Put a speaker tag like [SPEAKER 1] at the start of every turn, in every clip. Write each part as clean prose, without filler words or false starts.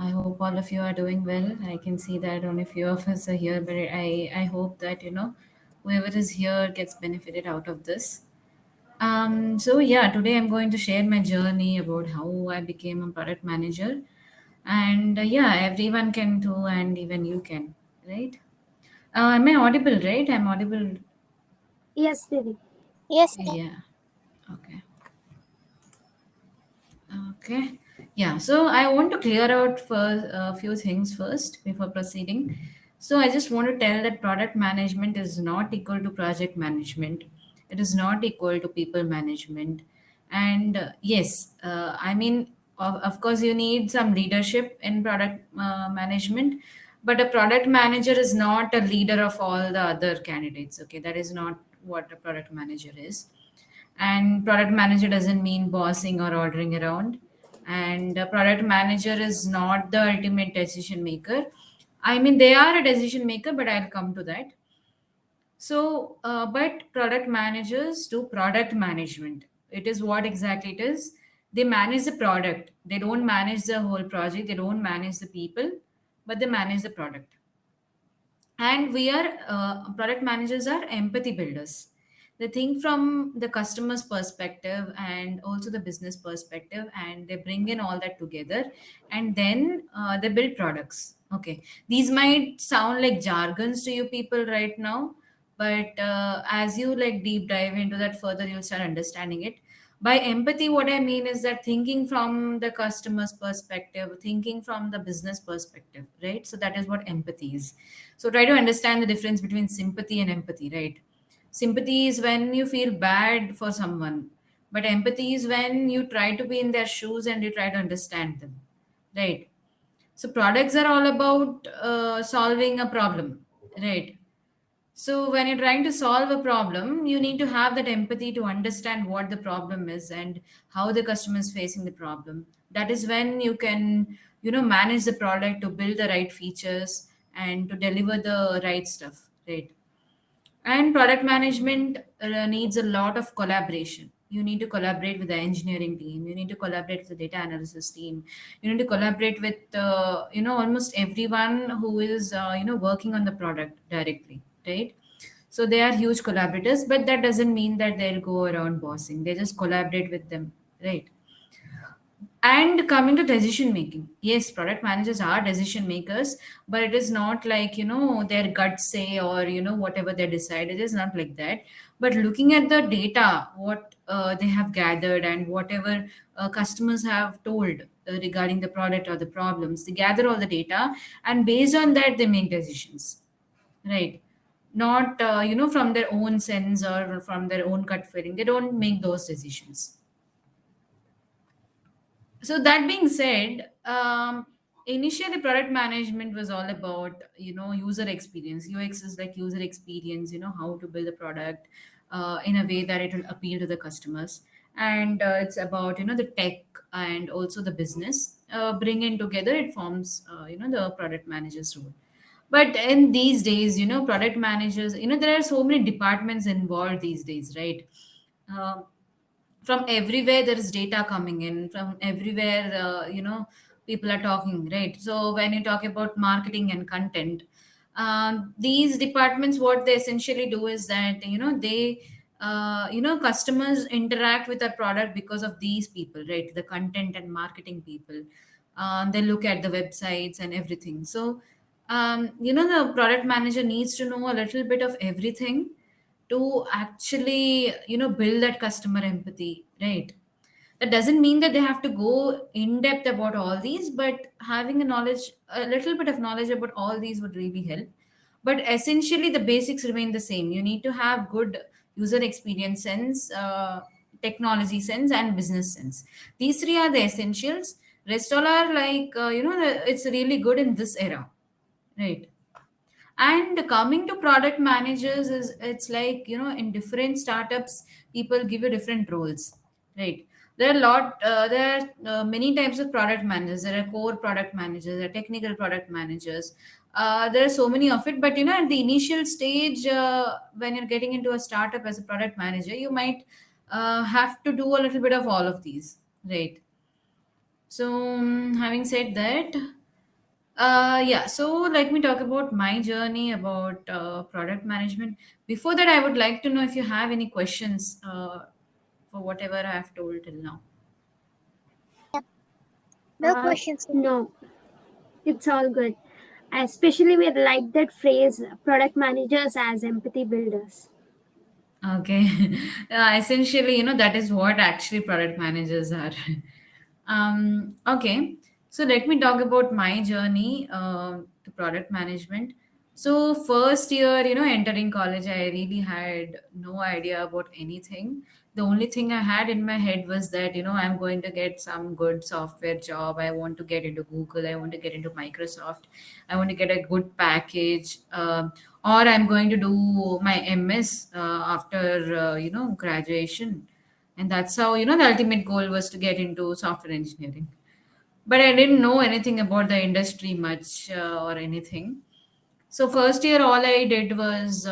[SPEAKER 1] I hope all of you are doing well. I can see that only few of us are here, but I hope that whoever is here gets benefited out of this. So yeah, today I'm going to share my journey about how I became a product manager, and yeah, everyone can too, and even you can, right? Am I audible? Right? I'm audible.
[SPEAKER 2] Yes, Devi.
[SPEAKER 3] Yes,
[SPEAKER 1] Yeah. Okay. Okay. Yeah. So I want to clear out for a few things first before proceeding. So I just want to tell that product management is not equal to project management. It is not equal to people management. And yes, I mean, of course, you need some leadership in product management, but a product manager is not a leader of all the other candidates. Okay. That is not what a product manager is. And product manager doesn't mean bossing or ordering around. And a product manager is not the ultimate decision maker. I mean, they are a decision maker, but I'll come to that. So, but product managers do product management. It is what exactly it is. They manage the product. They don't manage the whole project. They don't manage the people, but they manage the product. And we are product managers are empathy builders. They think from the customer's perspective and also the business perspective, and they bring in all that together, and then they build products. Okay, these might sound like jargons to you people right now, but as you like deep dive into that further, you'll start understanding it. By empathy, what I mean is that thinking from the customer's perspective, thinking from the business perspective, right? So that is what empathy is. So try to understand the difference between sympathy and empathy, right? Sympathy is when you feel bad for someone, but empathy is when you try to be in their shoes and you try to understand them, right? So products are all about solving a problem, right? So when you're trying to solve a problem, you need to have that empathy to understand what the problem is and how the customer is facing the problem. That is when you can, manage the product to build the right features and to deliver the right stuff, right? And product management needs a lot of collaboration. You need to collaborate with the engineering team. You need to collaborate with the data analysis team. You need to collaborate with, almost everyone who is, working on the product directly, right? So they are huge collaborators, but that doesn't mean that they'll go around bossing. They just collaborate with them, right? And coming to decision making, yes, product managers are decision makers, but it is not like, their guts say, or whatever they decide. It is not like that. But looking at the data, what they have gathered, and whatever customers have told regarding the product or the problems, they gather all the data, and based on that they make decisions, right? Not from their own sense or from their own gut feeling. They don't make those decisions. So that being said, initially product management was all about user experience. UX is like user experience. How to build a product in a way that it will appeal to the customers, and it's about the tech and also the business. Bring in together, it forms the product manager's role. But in these days, product managers, there are so many departments involved these days, right? Um from everywhere there is data coming in, from everywhere people are talking, right? So when you talk about marketing and content, these departments, what they essentially do is that they customers interact with our product because of these people, right? The content and marketing people. They look at the websites and everything. So the product manager needs to know a little bit of everything to actually build that customer empathy, right? That doesn't mean that they have to go in depth about all these, but having a little bit of knowledge about all these would really help. But essentially the basics remain the same. You need to have good user experience sense, technology sense, and business sense. These three are the essentials. Rest all are like it's really good in this era, right? And coming to product managers, is it's like in different startups people give you different roles, right? There are many types of product managers. There are core product managers, there are technical product managers. There are so many of it, but at the initial stage, when you're getting into a startup as a product manager, you might have to do a little bit of all of these, right? So having said that, Yeah, so let me talk about my journey about product management. Before that, I would like to know if you have any questions for whatever I have told till now.
[SPEAKER 3] No questions.
[SPEAKER 2] No, it's all good. Especially we like that phrase, product managers as empathy builders.
[SPEAKER 1] Okay. Essentially, that is what actually product managers are. Okay. So let me talk about my journey to product management. So first year, entering college, I really had no idea about anything. The only thing I had in my head was that, I'm going to get some good software job. I want to get into Google. I want to get into Microsoft. I want to get a good package. Or I'm going to do my MS after, graduation. And that's how, the ultimate goal was to get into software engineering. But I didn't know anything about the industry much or anything. So first year, all I did was,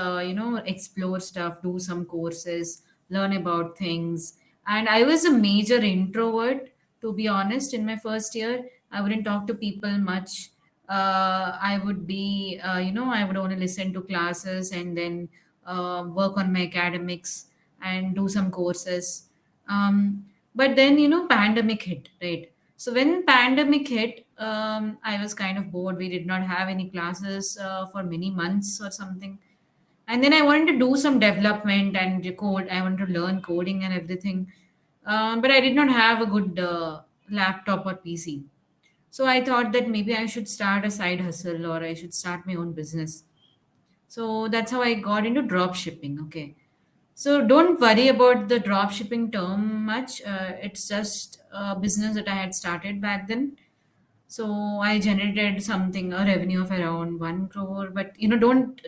[SPEAKER 1] explore stuff, do some courses, learn about things. And I was a major introvert, to be honest. In my first year, I wouldn't talk to people much. I would be, I would only listen to classes and then work on my academics and do some courses. But then, pandemic hit, right? So when pandemic hit, I was kind of bored. We did not have any classes for many months or something. And then I wanted to do some development and code. I wanted to learn coding and everything. But I did not have a good laptop or PC. So I thought that maybe I should start a side hustle or I should start my own business. So that's how I got into drop shipping. Okay. So don't worry about the drop shipping term much. It's just a business that I had started back then. So I generated something a revenue of around 1 crore. But don't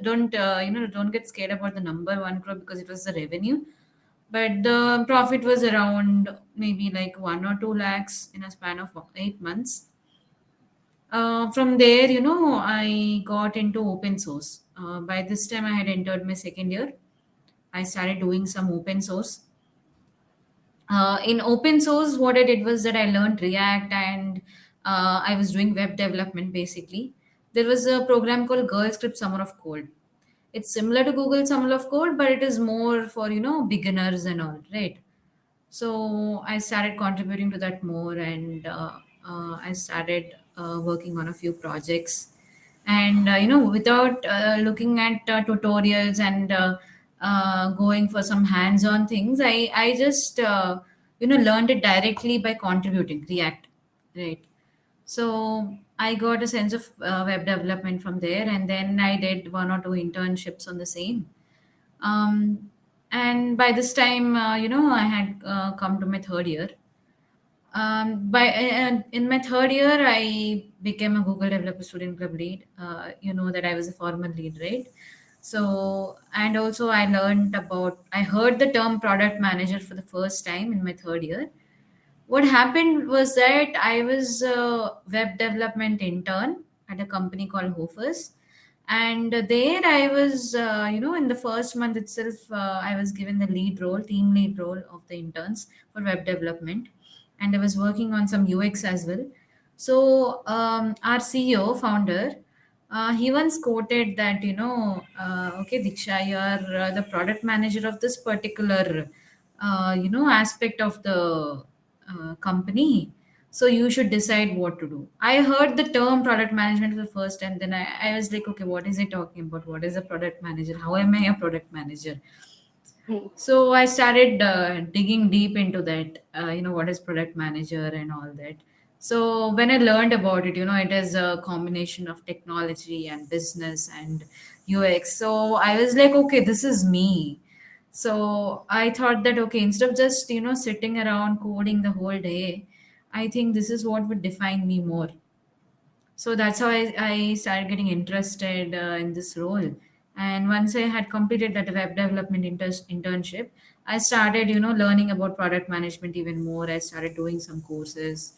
[SPEAKER 1] get scared about the number 1 crore because it was the revenue. But the profit was around maybe like 1 or 2 lakhs in a span of 8 months. From there, I got into open source. By this time, I had entered my second year. I started doing some open source. In open source, what I did was that I learned React and I was doing web development basically. There was a program called Girl Script Summer of Code. It's similar to Google Summer of Code, but it is more for beginners and all, right? So I started contributing to that more, and I started working on a few projects. And without looking at tutorials and going for some hands-on things, I just learned it directly by contributing React, right? So I got a sense of web development from there, and then I did 1 or 2 internships on the same. And by this time, I had come to my third year. By and in my third year, I became a Google Developer Student Club lead. You know that I was a former lead, right? So, and also I heard the term product manager for the first time in my third year. What happened was that I was a web development intern at a company called Hofers. And there I was, in the first month itself, I was given the team lead role of the interns for web development. And I was working on some UX as well. So our CEO, founder, he once quoted that, okay, Diksha, you are the product manager of this particular, aspect of the company. So you should decide what to do. I heard the term product management for the first time. Then I was like, okay, what is it talking about? What is a product manager? How am I a product manager?
[SPEAKER 2] Hmm.
[SPEAKER 1] So I started digging deep into that, what is product manager and all that. So when I learned about it, it is a combination of technology and business and UX. So I was like, okay, this is me. So I thought that, okay, instead of just, sitting around coding the whole day, I think this is what would define me more. So that's how I started getting interested in this role. And once I had completed that web development internship, I started learning about product management even more. I started doing some courses,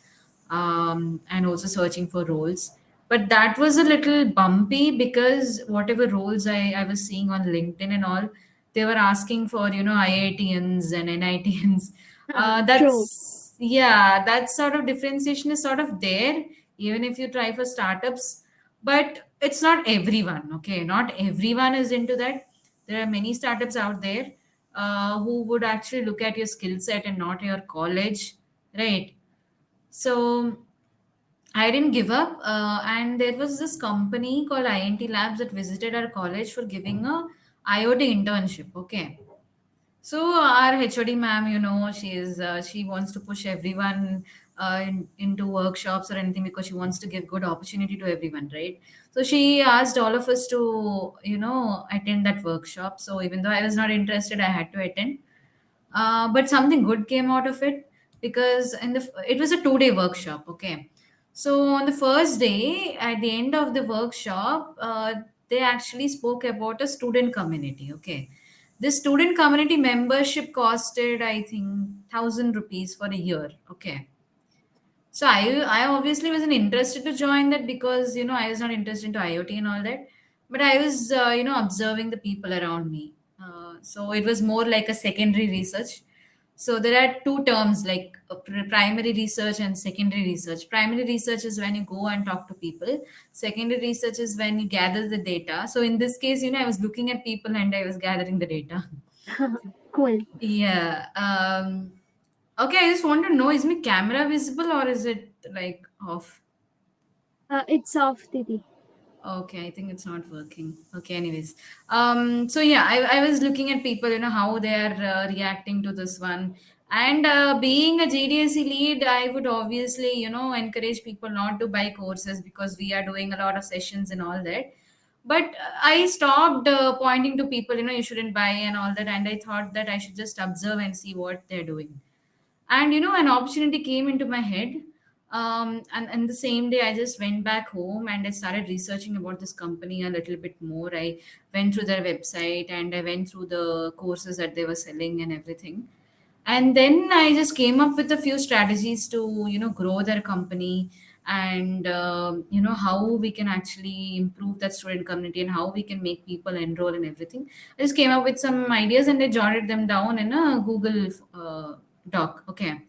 [SPEAKER 1] and also searching for roles. But that was a little bumpy because whatever roles I was seeing on LinkedIn and all, they were asking for IITians and NITians.
[SPEAKER 2] True.
[SPEAKER 1] That's, yeah, that sort of differentiation is sort of there even if you try for startups. but it's not everyone. Okay, not everyone is into that. There are many startups out there who would actually look at your skill set and not your college, right? So I didn't give up, and there was this company called INT Labs that visited our college for giving a IoT internship. Okay, so our HOD ma'am, she wants to push everyone into workshops or anything because she wants to give good opportunity to everyone, right? So she asked all of us to attend that workshop. So even though I was not interested, I had to attend. But something good came out of it, because it was a 2 day workshop. Okay, so on the first day, at the end of the workshop, they actually spoke about a student community. Okay, this student community membership costed, I think, 1,000 rupees for a year. Okay, so I obviously wasn't interested to join that, because I was not interested into IoT and all that. But I was observing the people around me. So it was more like a secondary research. So there are two terms, like primary research and secondary research. Primary research is when you go and talk to people. Secondary research is when you gather the data. So in this case, I was looking at people and I was gathering the data.
[SPEAKER 2] Cool.
[SPEAKER 1] Yeah. Okay, I just want to know, is my camera visible or is it like off?
[SPEAKER 2] It's off, Didi.
[SPEAKER 1] Okay, I think it's not working. Okay, anyways. So yeah, I was looking at people, how they are reacting to this one. And being a GDSC lead, I would obviously, encourage people not to buy courses, because we are doing a lot of sessions and all that. But I stopped pointing to people, you shouldn't buy and all that. And I thought that I should just observe and see what they're doing. And an opportunity came into my head. And the same day, I just went back home and I started researching about this company a little bit more. I went through their website and I went through the courses that they were selling and everything. And then I just came up with a few strategies to grow their company, and how we can actually improve that student community and how we can make people enroll and everything. I just came up with some ideas and I jotted them down in a Google doc. Okay,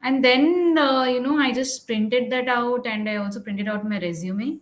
[SPEAKER 1] and then I just printed that out, and I also printed out my resume.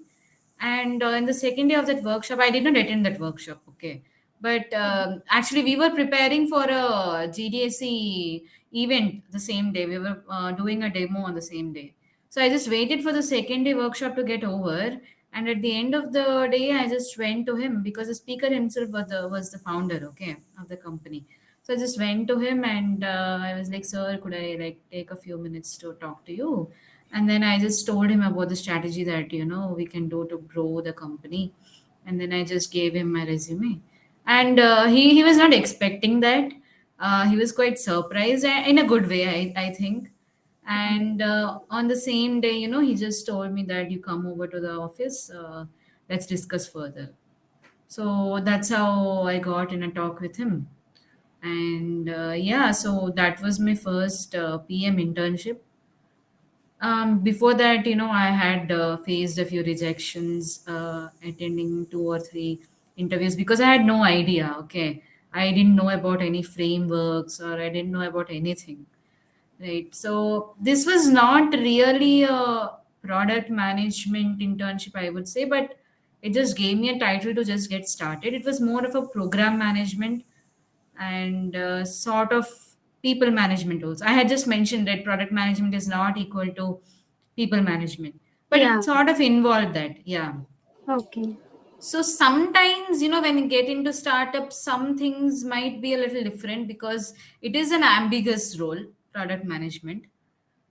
[SPEAKER 1] And in the second day of that workshop, I did not attend that workshop. Okay, but actually we were preparing for a GDSC event the same day. We were doing a demo on the same day. So I just waited for the second day workshop to get over, and at the end of the day, I just went to him, because the speaker himself was the founder, okay, of the company. So I just went to him and I was like, "Sir, could I like take a few minutes to talk to you?" And then I just told him about the strategy that we can do to grow the company. And then I just gave him my resume, and he was not expecting that. He was quite surprised, in a good way, I think. And on the same day, he just told me that, "You come over to the office. Let's discuss further." So that's how I got in a talk with him. And yeah, so that was my first PM internship. Before that, I had faced a few rejections, attending 2 or 3 interviews, because I had no idea. Okay, I didn't know about any frameworks, or I didn't know about anything. Right. So this was not really a product management internship, I would say, but it just gave me a title to just get started. It was more of a program management and sort of people management also. I had just mentioned that product management is not equal to people management, but
[SPEAKER 2] Yeah.
[SPEAKER 1] it sort of involved that. Yeah.
[SPEAKER 2] Okay.
[SPEAKER 1] So sometimes, when you get into startups, some things might be a little different, because it is an ambiguous role, product management.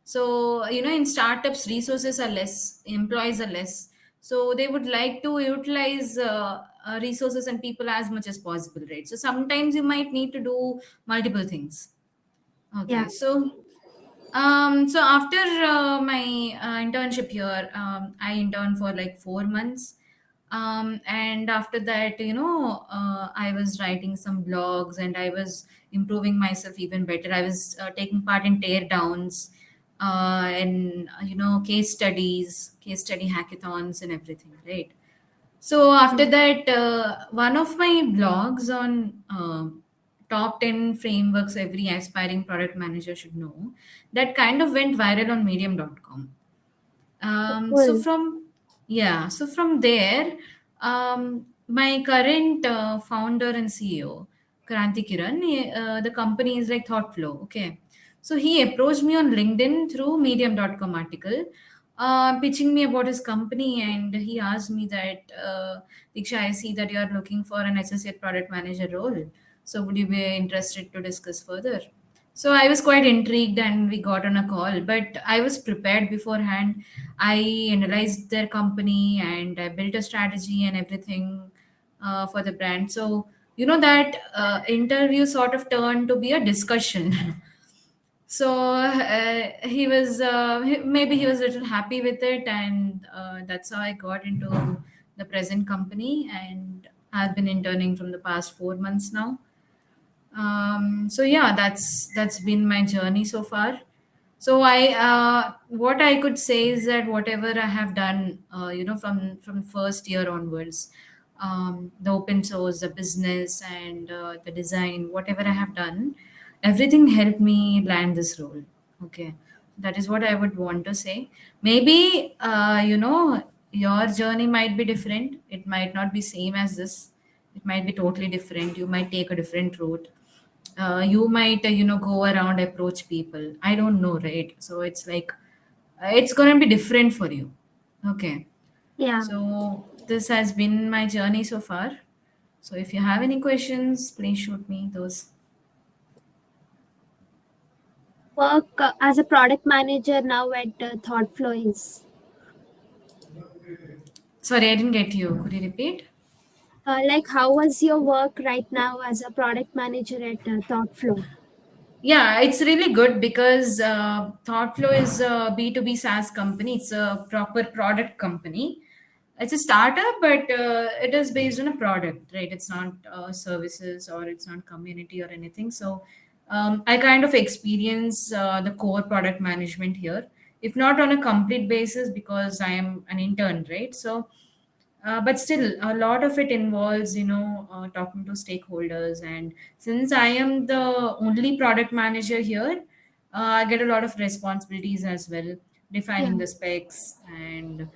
[SPEAKER 1] So, in startups, resources are less, employees are less. So they would like to utilize resources and people as much as possible, right? So sometimes you might need to do multiple things.
[SPEAKER 2] Yeah.
[SPEAKER 1] Okay. So after my internship here, I interned for like 4 months. And after that, I was writing some blogs and I was improving myself even better. I was taking part in tear downs, and, case study hackathons and everything, right? So after
[SPEAKER 2] Mm.
[SPEAKER 1] that, one of my blogs on top 10 frameworks every aspiring product manager should know, that kind of went viral on medium.com. So
[SPEAKER 2] Cool.
[SPEAKER 1] Yeah, so from there, my current founder and CEO, Kranti Kiran, the company is like Thoughtflow. Okay. So he approached me on LinkedIn through medium.com article, pitching me about his company. And he asked me that, Diksha, I see that you are looking for an associate product manager role. So would you be interested to discuss further? So I was quite intrigued and we got on a call, but I was prepared beforehand. I analyzed their company and I built a strategy and everything for the brand. So, that interview sort of turned to be a discussion. So maybe he was a little happy with it, and that's how I got into the present company. And I've been interning from the past 4 months now. So yeah, that's been my journey so far. So what I could say is that whatever I have done, from first year onwards, the open source, the business, and the design, whatever I have done, everything helped me land this role. Okay, that is what I would want to say. Maybe your journey might be different. It might not be same as this. It might be totally different. You might take a different route. You might go around approach people. I don't know, right? So it's like it's going to be different for you. Okay,
[SPEAKER 2] Yeah.
[SPEAKER 1] so this has been my journey so far. So if you have any questions, please shoot me those.
[SPEAKER 2] Work as a product manager now at Thoughtflow is.
[SPEAKER 1] Sorry, I didn't get you. Could you repeat?
[SPEAKER 2] Like, how was your work right now as a product manager at Thoughtflow?
[SPEAKER 1] Yeah, it's really good because Thoughtflow is a B2B SaaS company. It's a proper product company. It's a startup, but it is based on a product, right? It's not services or it's not community or anything. So I kind of experience the core product management here, if not on a complete basis because I am an intern, right? So but still a lot of it involves talking to stakeholders, and since I am the only product manager here, I get a lot of responsibilities as well,
[SPEAKER 2] Yeah.
[SPEAKER 1] defining the specs and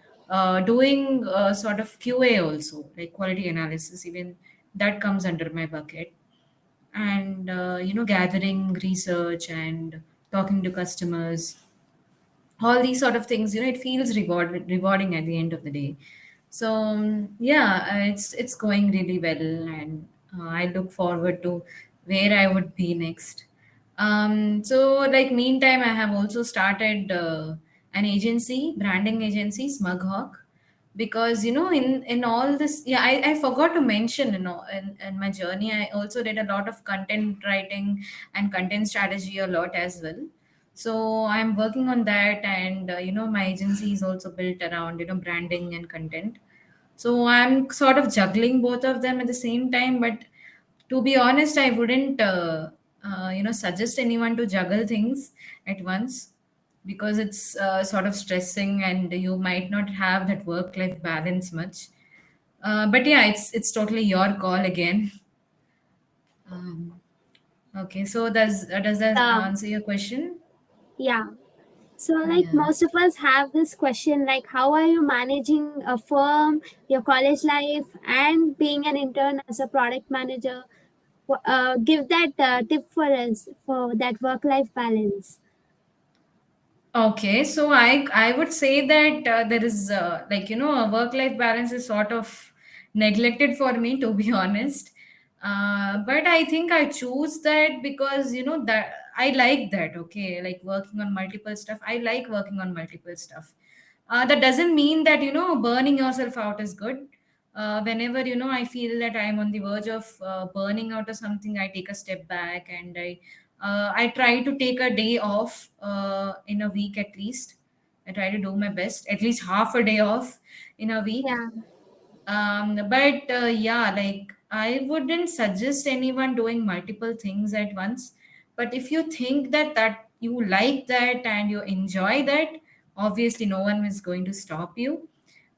[SPEAKER 1] doing sort of QA also, like quality analysis, even that comes under my bucket. And gathering research and talking to customers, all these sort of things, it feels rewarding at the end of the day. So yeah, it's going really well, and I look forward to where I would be next. So like meantime, I have also started an agency, branding agency, Smughawk, because in all this, yeah, I forgot to mention, in my journey I also did a lot of content writing and content strategy a lot as well. So I'm working on that, and my agency is also built around branding and content. So I'm sort of juggling both of them at the same time. But to be honest, I wouldn't suggest anyone to juggle things at once, because it's sort of stressing and you might not have that work life balance much. But yeah, it's totally your call again. um, okay, so does that
[SPEAKER 2] Um,
[SPEAKER 1] answer your question?
[SPEAKER 2] yeah. So, like,
[SPEAKER 1] Yeah.
[SPEAKER 2] most of us have this question, like, how are you managing a firm, your college life, and being an intern as a product manager? Give that tip for us for that work-life balance.
[SPEAKER 1] Okay, so I would say that there is a work life balance is sort of neglected for me, to be honest. But I think I choose that because that I like that. Okay, like working on multiple stuff. I like working on multiple stuff. That doesn't mean that burning yourself out is good. Whenever I feel that I'm on the verge of burning out or something, I take a step back and I try to take a day off in a week at least. I try to do my best, at least half a day off in a week.
[SPEAKER 2] Yeah.
[SPEAKER 1] But yeah, like I wouldn't suggest anyone doing multiple things at once. But if you think that you like that and you enjoy that, obviously no one is going to stop you.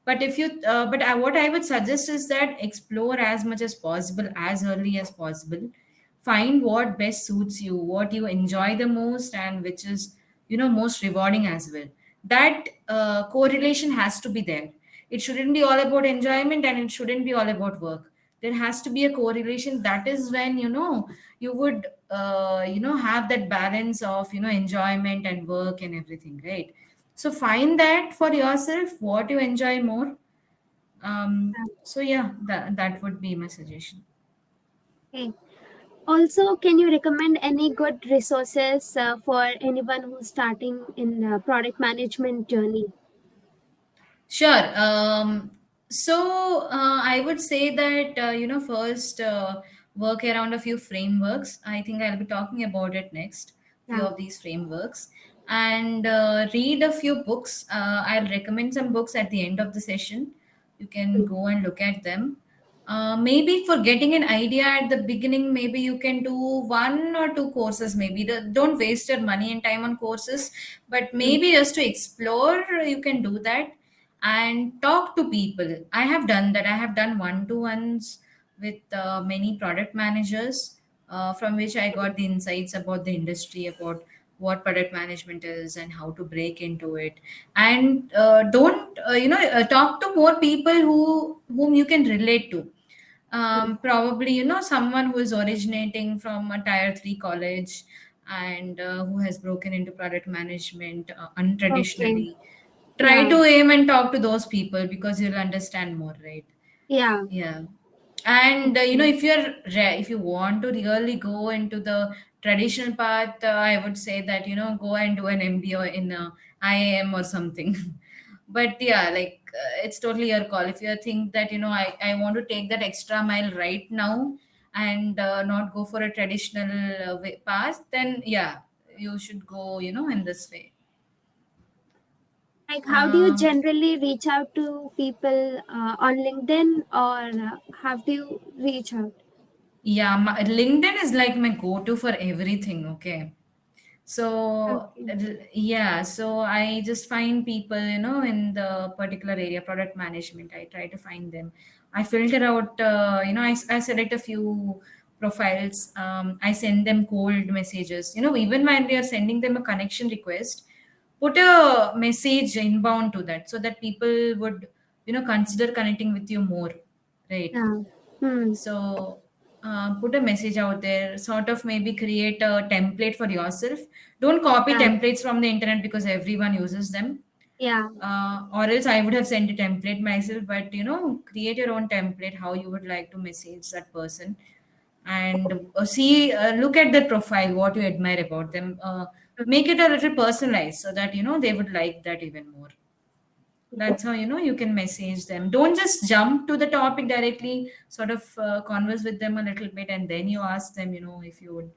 [SPEAKER 1] But what I would suggest is that explore as much as possible, as early as possible. Find what best suits you, what you enjoy the most, and which is most rewarding as well. That correlation has to be there. It shouldn't be all about enjoyment and it shouldn't be all about work. There has to be a correlation. That is when, you would, have that balance of, enjoyment and work and everything, right? So find that for yourself, what you enjoy more. So yeah, that would be my suggestion.
[SPEAKER 2] Okay. Also, can you recommend any good resources for anyone who's starting in product management journey?
[SPEAKER 1] Sure. I would say that, first, work around a few frameworks. I think I'll be talking about it next, few
[SPEAKER 2] Yeah.
[SPEAKER 1] of these frameworks, and read a few books. I'll recommend some books at the end of the session. You can
[SPEAKER 2] Mm.
[SPEAKER 1] go and look at them. Maybe for getting an idea at the beginning, maybe you can do one or two courses. Maybe don't waste your money and time on courses, but
[SPEAKER 2] Mm.
[SPEAKER 1] maybe just to explore, you can do that and talk to people. I have done that. I have done one to ones with many product managers, from which I got the insights about the industry, about what product management is and how to break into it. And don't talk to more people whom you can relate to.
[SPEAKER 2] Mm.
[SPEAKER 1] Probably, someone who is originating from a tier 3 college, and who has broken into product management
[SPEAKER 2] Okay.
[SPEAKER 1] untraditionally. Try
[SPEAKER 2] Yeah.
[SPEAKER 1] to aim and talk to those people because you'll understand more, right?
[SPEAKER 2] Yeah.
[SPEAKER 1] Yeah. And
[SPEAKER 2] Okay.
[SPEAKER 1] if you want to really go into the traditional path, I would say that, go and do an MBA in IAM or something. But yeah, like, it's totally your call. If you think that, I want to take that extra mile right now and not go for a traditional path, then yeah, you should go, in this way.
[SPEAKER 2] Like, how do you
[SPEAKER 1] Uh,
[SPEAKER 2] generally reach out to people on LinkedIn, or how do you reach out?
[SPEAKER 1] yeah, LinkedIn is like my go-to for everything. Okay. So
[SPEAKER 2] Okay.
[SPEAKER 1] yeah, so I just find people, in the particular area, product management. I try to find them. I filter out, I select a few profiles. I send them cold messages. Even when we are sending them a connection request, put a message inbound to that so that people would, consider connecting with you more, right?
[SPEAKER 2] Yeah. Hmm.
[SPEAKER 1] So put a message out there, sort of maybe create a template for yourself. Don't copy
[SPEAKER 2] Yeah.
[SPEAKER 1] templates from the internet because everyone uses them.
[SPEAKER 2] Yeah.
[SPEAKER 1] Or else I would have sent a template myself, but create your own template how you would like to message that person. And look at their profile, what you admire about them. Make it a little personalized so that they would like that even more. That's how you can message them. Don't just jump to the topic directly. Sort of converse with them a little bit and then you ask them, if you would,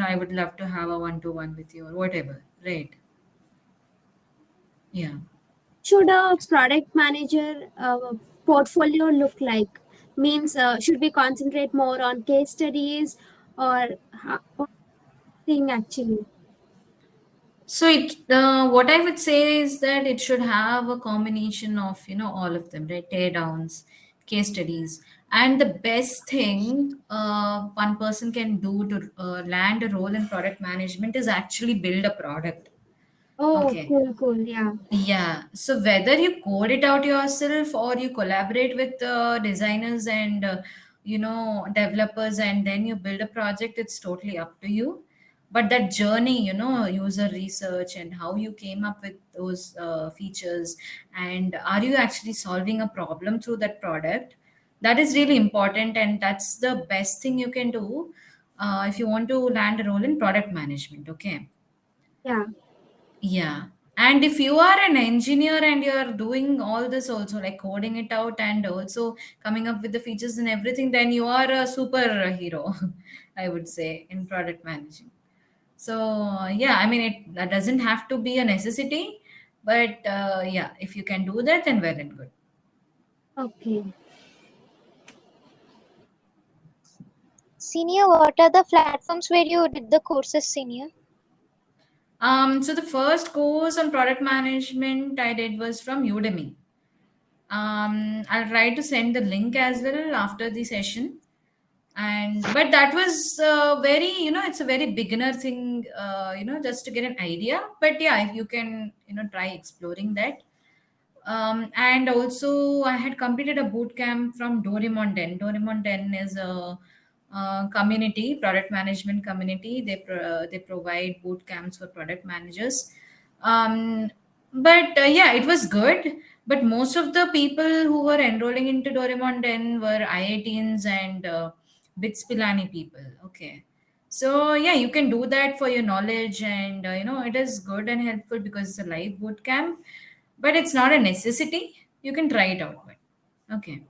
[SPEAKER 1] I would love to have a one-to-one with you or whatever, right? Yeah.
[SPEAKER 2] Should a product manager portfolio look like? Means, should we concentrate more on case studies, or thing actually?
[SPEAKER 1] So what I would say is that it should have a combination of all of them, right? Tear downs, case studies, and the best thing one person can do to land a role in product management is actually build a product.
[SPEAKER 2] Oh,
[SPEAKER 1] Okay.
[SPEAKER 2] cool, cool. Yeah.
[SPEAKER 1] Yeah. So whether you code it out yourself or you collaborate with designers and developers, and then you build a project, it's totally up to you. But that journey, user research and how you came up with those features, and are you actually solving a problem through that product? That is really important, and that's the best thing you can do if you want to land a role in product management. Okay.
[SPEAKER 2] Yeah.
[SPEAKER 1] Yeah. And if you are an engineer and you're doing all this also, like coding it out and also coming up with the features and everything, then you are a superhero, I would say, in product managing. So, yeah, I mean, that doesn't have to be a necessity, but yeah, if you can do that, then well and good.
[SPEAKER 2] Okay.
[SPEAKER 3] Senior, what are the platforms where you did the courses, senior?
[SPEAKER 1] So the first course on product management I did was from Udemy. I'll try to send the link as well after the session. And but that was very, it's a very beginner thing, just to get an idea. But yeah, if you can, try exploring that. And also, I had completed a boot camp from Doraemon 10. Doraemon 10 is a community, product management community. They provide boot camps for product managers. Um, but yeah, it was good. But most of the people who were enrolling into Doraemon 10 were IITians and BITS Pilani people. Okay. So yeah, you can do that for your knowledge, and it is good and helpful because it's a live boot camp, but it's not a necessity. You can try it out. But okay.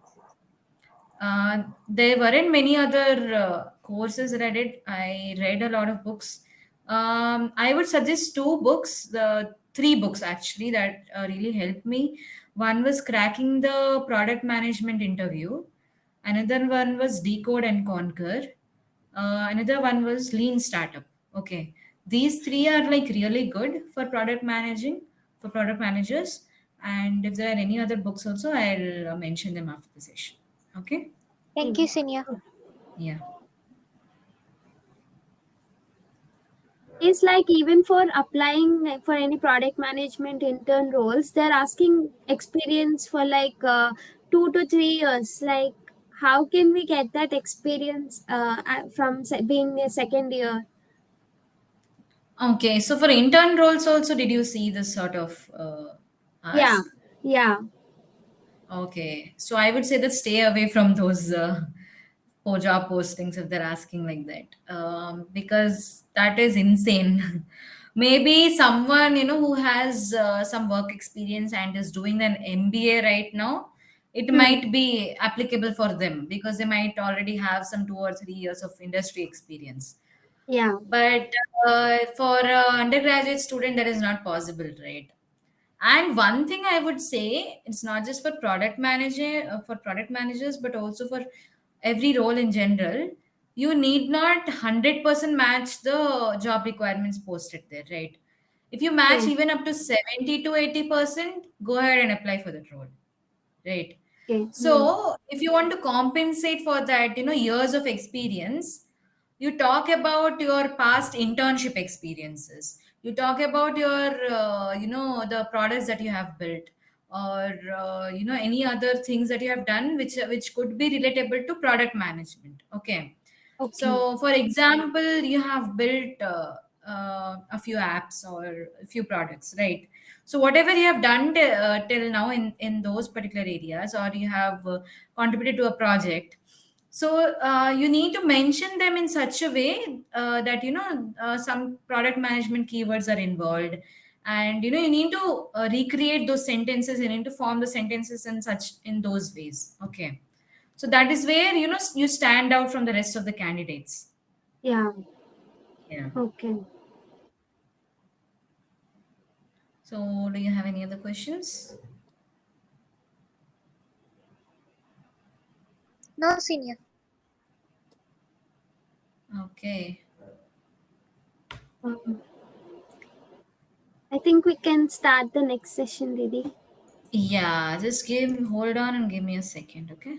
[SPEAKER 1] There weren't many other courses that I did. I read a lot of books. I would suggest two books, the three books actually that really helped me. One was Cracking the Product Management Interview. Another one was Decode and Conquer. Another one was Lean Startup. Okay, these three are like really good for product managing, for product managers. And if there are any other books also, I'll mention them after the session. Okay.
[SPEAKER 3] Thank you, senior.
[SPEAKER 1] Yeah.
[SPEAKER 2] It's like even for applying like, for any product management intern roles, they're asking experience for like 2 to 3 years. Like, how can we get that experience from being a second year?
[SPEAKER 1] Okay. So for intern roles also, did you see this sort of
[SPEAKER 2] Yeah,
[SPEAKER 1] ask?
[SPEAKER 2] yeah,
[SPEAKER 1] Okay. So I would say that stay away from those job postings if they're asking like that, because that is insane. Maybe someone who has some work experience and is doing an MBA right now, it
[SPEAKER 2] hmm,
[SPEAKER 1] might be applicable for them because they might already have some 2 or 3 years of industry experience.
[SPEAKER 2] yeah,
[SPEAKER 1] But for undergraduate student, that is not possible, right? And one thing I would say, it's not just for product managers, but also for every role in general. You need not 100% match the job requirements posted there, right? If you match
[SPEAKER 2] okay,
[SPEAKER 1] even up to 70 to 80%, go ahead and apply for that role, right?
[SPEAKER 2] okay, hmm,
[SPEAKER 1] So if you want to compensate for that, years of experience, you talk about your past internship experiences. You talk about your, the products that you have built, or any other things that you have done, which could be relatable to product management. Okay.
[SPEAKER 2] okay,
[SPEAKER 1] So, for example, you have built a few apps or a few products, right? So, whatever you have done till now in those particular areas, or you have contributed to a project, so you need to mention them in such a way that some product management keywords are involved, and you need to recreate those sentences. You need to form the sentences in those ways. Okay. So that is where you stand out from the rest of the candidates.
[SPEAKER 2] yeah,
[SPEAKER 1] Yeah.
[SPEAKER 2] okay.
[SPEAKER 1] So do you have any other questions?
[SPEAKER 3] No, senior.
[SPEAKER 1] Okay.
[SPEAKER 2] Um, I think we can start the next session, Didi.
[SPEAKER 1] Yeah, just hold on and give me a second, okay?